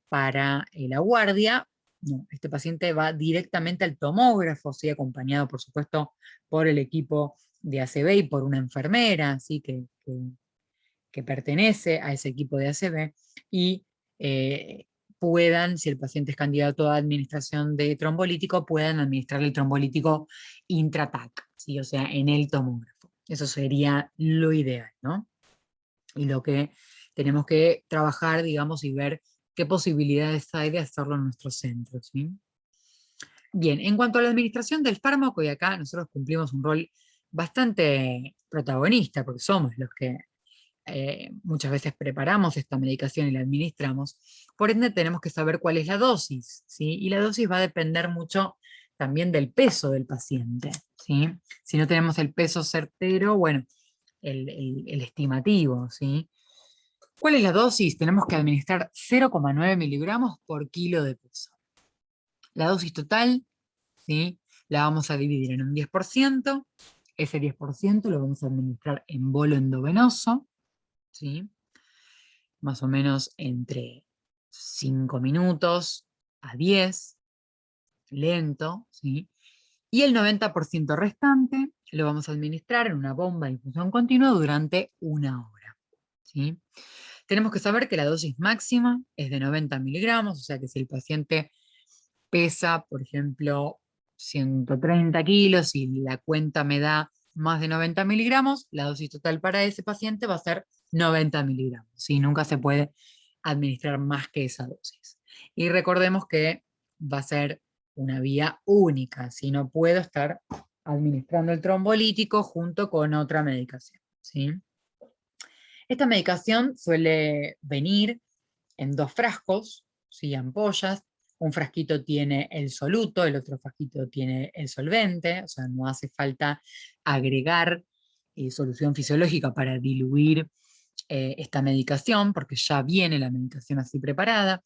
para la guardia, no, este paciente va directamente al tomógrafo, ¿sí?, acompañado, por supuesto, por el equipo de ACV y por una enfermera, ¿sí?, que pertenece a ese equipo de ACV, y puedan, si el paciente es candidato a administración de trombolítico, puedan administrar el trombolítico intra-TAC, ¿sí?, o sea, en el tomógrafo. Eso sería lo ideal, ¿no? Y lo que tenemos que trabajar, digamos, y ver qué posibilidades hay de hacerlo en nuestros centros, ¿sí? Bien, en cuanto a la administración del fármaco, y acá nosotros cumplimos un rol bastante protagonista, porque somos los que muchas veces preparamos esta medicación y la administramos, por ende tenemos que saber cuál es la dosis, ¿sí? Y la dosis va a depender mucho también del peso del paciente, ¿sí? Si no tenemos el peso certero, bueno, el estimativo, ¿sí? ¿Cuál es la dosis? Tenemos que administrar 0,9 miligramos por kilo de peso. La dosis total, ¿sí?, la vamos a dividir en un 10%, ese 10% lo vamos a administrar en bolo endovenoso, ¿sí?, más o menos entre 5 minutos a 10, lento, ¿sí? Y el 90% restante lo vamos a administrar en una bomba de infusión continua durante una hora, ¿sí? Tenemos que saber que la dosis máxima es de 90 miligramos, o sea que si el paciente pesa, por ejemplo, 130 kilos y la cuenta me da más de 90 miligramos, la dosis total para ese paciente va a ser 90 miligramos. ¿Sí? Nunca se puede administrar más que esa dosis. Y recordemos que va a ser una vía única, si no puedo estar administrando el trombolítico junto con otra medicación. ¿Sí? Esta medicación suele venir en 2 frascos, ¿sí? Ampollas. Un frasquito tiene el soluto, el otro frasquito tiene el solvente, o sea, no hace falta agregar solución fisiológica para diluir esta medicación, porque ya viene la medicación así preparada.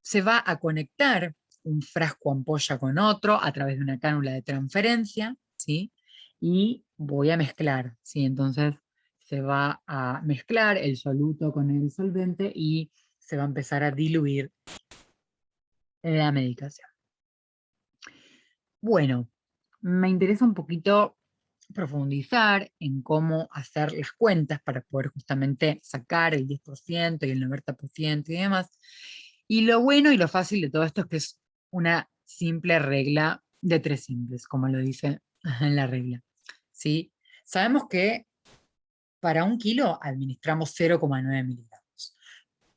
Se va a conectar un frasco ampolla con otro a través de una cánula de transferencia, ¿sí? Y voy a mezclar, ¿sí? Entonces se va a mezclar el soluto con el solvente y se va a empezar a diluir la medicación. Bueno, me interesa un poquito profundizar en cómo hacer las cuentas para poder justamente sacar el 10% y el 90% y demás. Y lo bueno y lo fácil de todo esto es que es una simple regla de 3 simples, como lo dice en la regla. ¿Sí? Sabemos que para 1 kilo administramos 0,9 miligramos.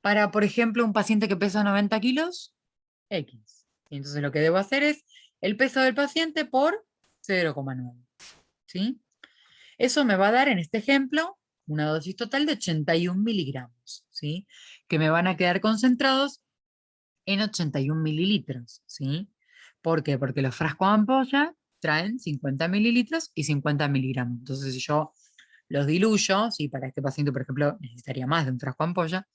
Para, por ejemplo, un paciente que pesa 90 kilos, X. Y entonces lo que debo hacer es el peso del paciente por 0,9. ¿Sí? Eso me va a dar en este ejemplo una dosis total de 81 miligramos, ¿sí? Que me van a quedar concentrados en 81 mililitros, ¿sí? ¿Por qué? Porque los frascos de ampolla traen 50 mililitros y 50 miligramos. Entonces, si yo los diluyo, ¿sí? Para este paciente, por ejemplo, necesitaría más de un frasco de ampolla.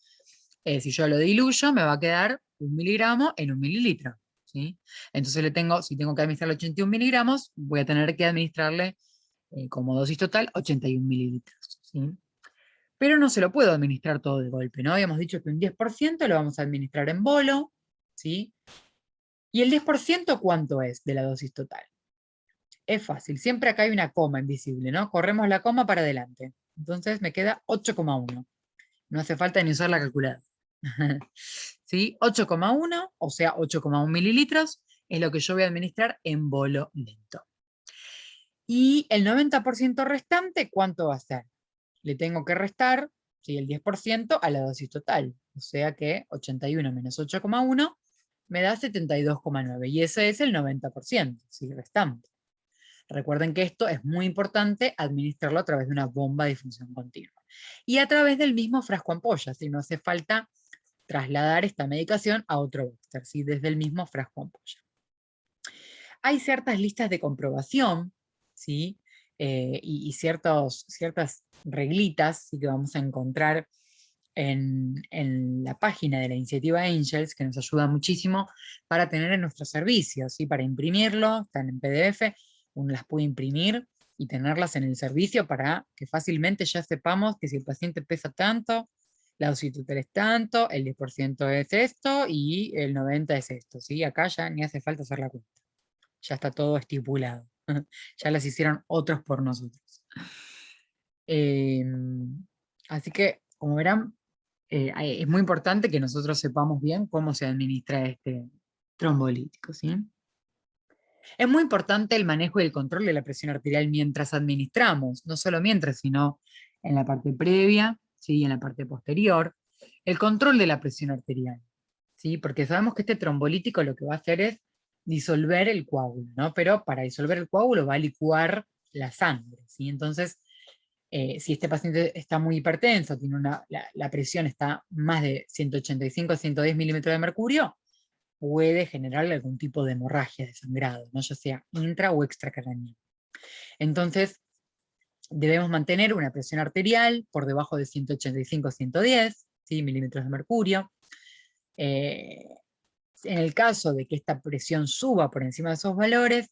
Si yo lo diluyo, me va a quedar 1 miligramo en 1 mililitro, ¿sí? Entonces, si tengo que administrarle 81 miligramos, voy a tener que administrarle como dosis total 81 mililitros, ¿sí? Pero no se lo puedo administrar todo de golpe, ¿no? Habíamos dicho que un 10% lo vamos a administrar en bolo, ¿sí? ¿Y el 10% cuánto es de la dosis total? Es fácil, siempre acá hay una coma invisible, ¿no? Corremos la coma para adelante. Entonces me queda 8,1. No hace falta ni usar la calculadora. ¿Sí? 8,1, o sea, 8,1 mililitros, es lo que yo voy a administrar en bolo lento. Y el 90% restante, ¿cuánto va a ser? Le tengo que restar, ¿sí? El 10% a la dosis total. O sea que 81 menos 8,1 me da 72,9. Y ese es el 90%, ¿sí? Restante. Recuerden que esto es muy importante administrarlo a través de una bomba de difusión continua. Y a través del mismo frasco ampolla, si no hace falta trasladar esta medicación a otro Baxter, ¿sí? Desde el mismo frasco ampolla. Hay ciertas listas de comprobación, ¿sí? Y ciertas reglitas, ¿sí? Que vamos a encontrar en la página de la iniciativa Angels, que nos ayuda muchísimo para tener en nuestros servicios, ¿sí? Para imprimirlo, están en PDF, uno las puede imprimir y tenerlas en el servicio para que fácilmente ya sepamos que si el paciente pesa tanto, la dosis total es tanto, el 10% es esto y el 90% es esto, ¿sí? Acá ya ni hace falta hacer la cuenta, ya está todo estipulado, ya las hicieron otros por nosotros. Así que, como verán, es muy importante que nosotros sepamos bien cómo se administra este trombolítico, ¿sí? Es muy importante el manejo y el control de la presión arterial mientras administramos, no solo mientras, sino en la parte previa, ¿sí? En la parte posterior. El control de la presión arterial, ¿sí? Porque sabemos que este trombolítico lo que va a hacer es disolver el coágulo, ¿no? Pero para disolver el coágulo va a licuar la sangre, ¿sí? Entonces, si este paciente está muy hipertenso, la presión está más de 185 a 110 milímetros de mercurio, puede generarle algún tipo de hemorragia, de sangrado, ¿no? Ya sea intra o extracraneal. Entonces, debemos mantener una presión arterial por debajo de 185 a 110, ¿sí? Milímetros de mercurio. En el caso de que esta presión suba por encima de esos valores,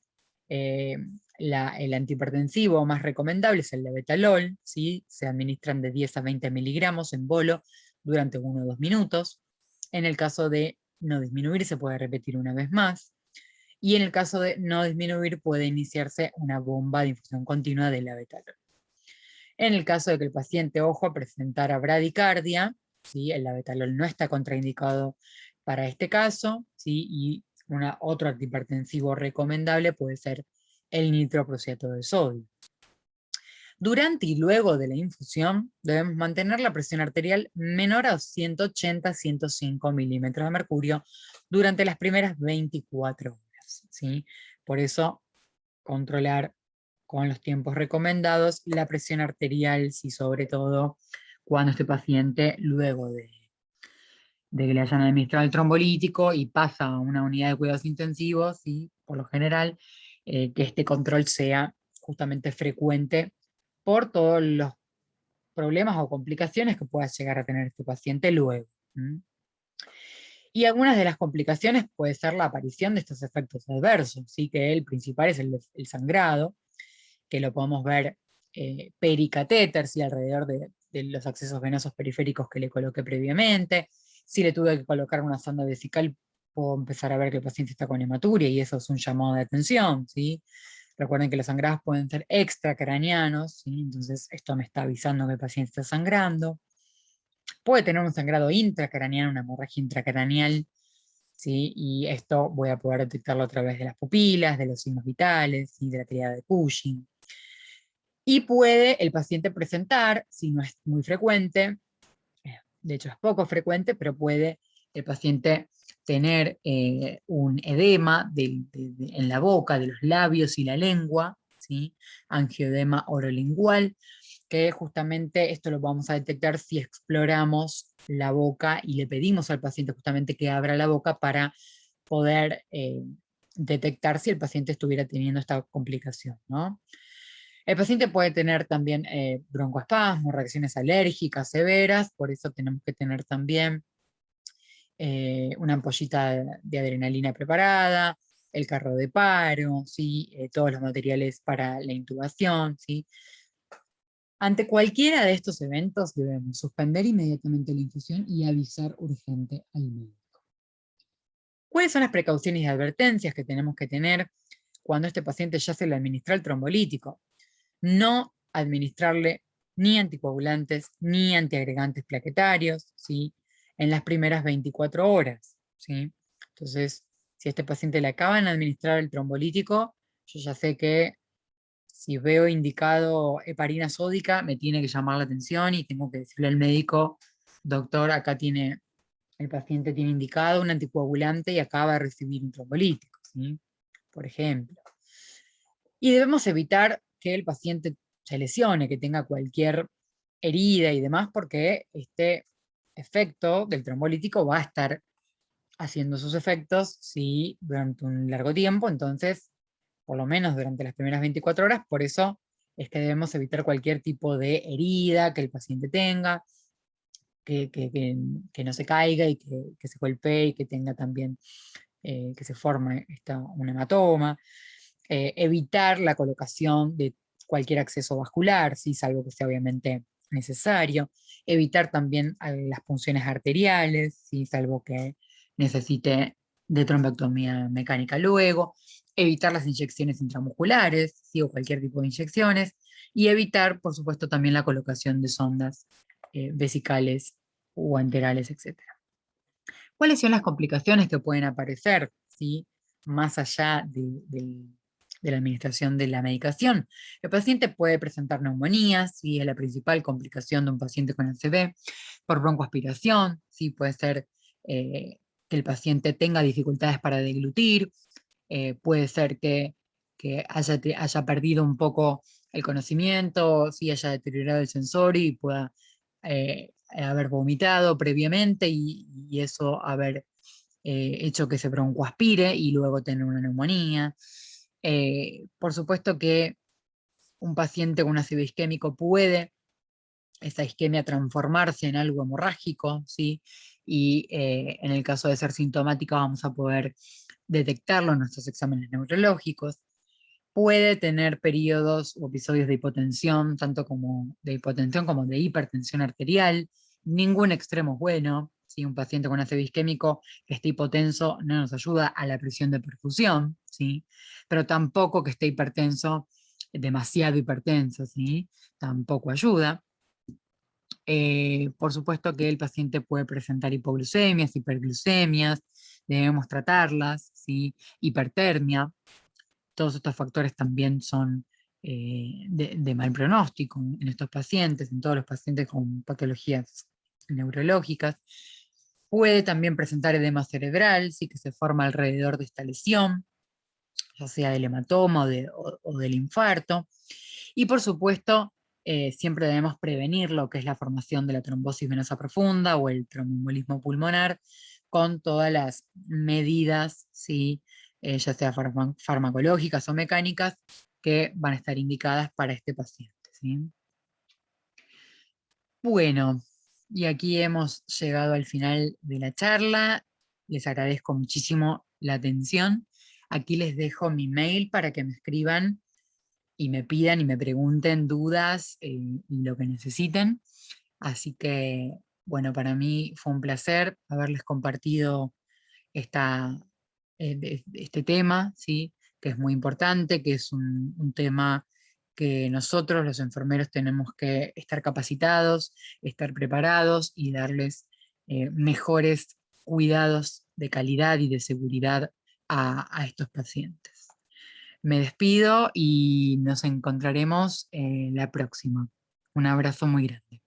el antihipertensivo más recomendable es el lebetalol, ¿sí? Se administran de 10 a 20 miligramos en bolo durante 1 o 2 minutos. En el caso de no disminuir, se puede repetir una vez más. Y en el caso de no disminuir, puede iniciarse una bomba de infusión continua de lebetalol. En el caso de que el paciente, ojo, presentara bradicardia, ¿sí? El labetalol no está contraindicado para este caso, ¿sí? Y otro antihipertensivo recomendable puede ser el nitroprusiato de sodio. Durante y luego de la infusión debemos mantener la presión arterial menor a 180-105 milímetros de mercurio durante las primeras 24 horas, ¿sí? Por eso, controlar con los tiempos recomendados la presión arterial, sí, sobre todo cuando este paciente, luego de que le hayan administrado el trombolítico y pasa a una unidad de cuidados intensivos, y por lo general, que este control sea justamente frecuente por todos los problemas o complicaciones que pueda llegar a tener este paciente luego. ¿Mm? Y algunas de las complicaciones puede ser la aparición de estos efectos adversos, ¿sí? Que el principal es el sangrado, que lo podemos ver pericatéter, ¿sí? Alrededor de los accesos venosos periféricos que le coloqué previamente. Si le tuve que colocar una sonda vesical, puedo empezar a ver que el paciente está con hematuria y eso es un llamado de atención, ¿sí? Recuerden que los sangrados pueden ser extracranianos, ¿sí? Entonces esto me está avisando que el paciente está sangrando. Puede tener un sangrado intracraneal, una hemorragia intracraneal, ¿sí? Y esto voy a poder detectarlo a través de las pupilas, de los signos vitales, ¿sí? De la tríada de Cushing. Y puede el paciente presentar, si no es muy frecuente, de hecho es poco frecuente, pero puede el paciente tener un edema en la boca, de los labios y la lengua, ¿sí? Angioedema orolingual, que justamente esto lo vamos a detectar si exploramos la boca y le pedimos al paciente justamente que abra la boca para poder detectar si el paciente estuviera teniendo esta complicación, ¿no? El paciente puede tener también broncoespasmos, reacciones alérgicas severas, por eso tenemos que tener también una ampollita de adrenalina preparada, el carro de paro, ¿sí? Todos los materiales para la intubación, ¿sí? Ante cualquiera de estos eventos debemos suspender inmediatamente la infusión y avisar urgente al médico. ¿Cuáles son las precauciones y advertencias que tenemos que tener cuando este paciente ya se le administra el trombolítico? No administrarle ni anticoagulantes ni antiagregantes plaquetarios, ¿sí? En las primeras 24 horas, ¿sí? Entonces, si a este paciente le acaban de administrar el trombolítico, yo ya sé que si veo indicado heparina sódica, me tiene que llamar la atención y tengo que decirle al médico, doctor, acá tiene, el paciente tiene indicado un anticoagulante y acaba de recibir un trombolítico, ¿sí? Por ejemplo. Y debemos evitar que el paciente se lesione, que tenga cualquier herida y demás, porque este efecto del trombolítico va a estar haciendo sus efectos, sí, durante un largo tiempo, entonces, por lo menos durante las primeras 24 horas, por eso es que debemos evitar cualquier tipo de herida que el paciente tenga, que no se caiga y que se golpee y que tenga también, que se forme un hematoma. Evitar la colocación de cualquier acceso vascular, ¿sí? Salvo que sea obviamente necesario. Evitar también las punciones arteriales, ¿sí? Salvo que necesite de trombectomía mecánica luego. Evitar las inyecciones intramusculares, ¿sí? O cualquier tipo de inyecciones. Y evitar, por supuesto, también la colocación de sondas vesicales o enterales, etc. ¿Cuáles son las complicaciones que pueden aparecer, ¿sí? Más allá de la administración de la medicación? El paciente puede presentar neumonía, ¿sí? Es la principal complicación de un paciente con ACV, por broncoaspiración, ¿sí? Puede ser que el paciente tenga dificultades para deglutir, puede ser que haya perdido un poco el conocimiento, ¿sí? Haya deteriorado el sensorio y pueda haber vomitado previamente y eso haber hecho que se broncoaspire y luego tener una neumonía. Por supuesto que un paciente con un ácido isquémico puede esa isquemia transformarse en algo hemorrágico, ¿sí? Y en el caso de ser sintomática vamos a poder detectarlo en nuestros exámenes neurológicos. Puede tener periodos o episodios de hipotensión, tanto como de hipotensión como de hipertensión arterial. Ningún extremo es bueno. ¿Sí? Un paciente con ácido isquémico que esté hipotenso no nos ayuda a la presión de perfusión, ¿sí? Pero tampoco que esté hipertenso demasiado hipertenso, ¿sí? Tampoco ayuda. Por supuesto que el paciente puede presentar hipoglucemias, hiperglucemias, debemos tratarlas, ¿sí? Hipertermia, todos estos factores también son de mal pronóstico en estos pacientes, en todos los pacientes con patologías neurológicas. Puede también presentar edema cerebral, sí, que se forma alrededor de esta lesión, ya sea del hematoma o del infarto. Y por supuesto, siempre debemos prevenir lo que es la formación de la trombosis venosa profunda o el tromboembolismo pulmonar con todas las medidas, ¿sí? Ya sea farmacológicas o mecánicas, que van a estar indicadas para este paciente, ¿sí? Bueno, y aquí hemos llegado al final de la charla. Les agradezco muchísimo la atención. Aquí les dejo mi mail para que me escriban y me pidan y me pregunten dudas y lo que necesiten. Así que, bueno, para mí fue un placer haberles compartido esta, este tema, ¿sí? Que es muy importante, que es un tema que nosotros, los enfermeros, tenemos que estar capacitados, estar preparados y darles mejores cuidados de calidad y de seguridad a estos pacientes. Me despido y nos encontraremos la próxima. Un abrazo muy grande.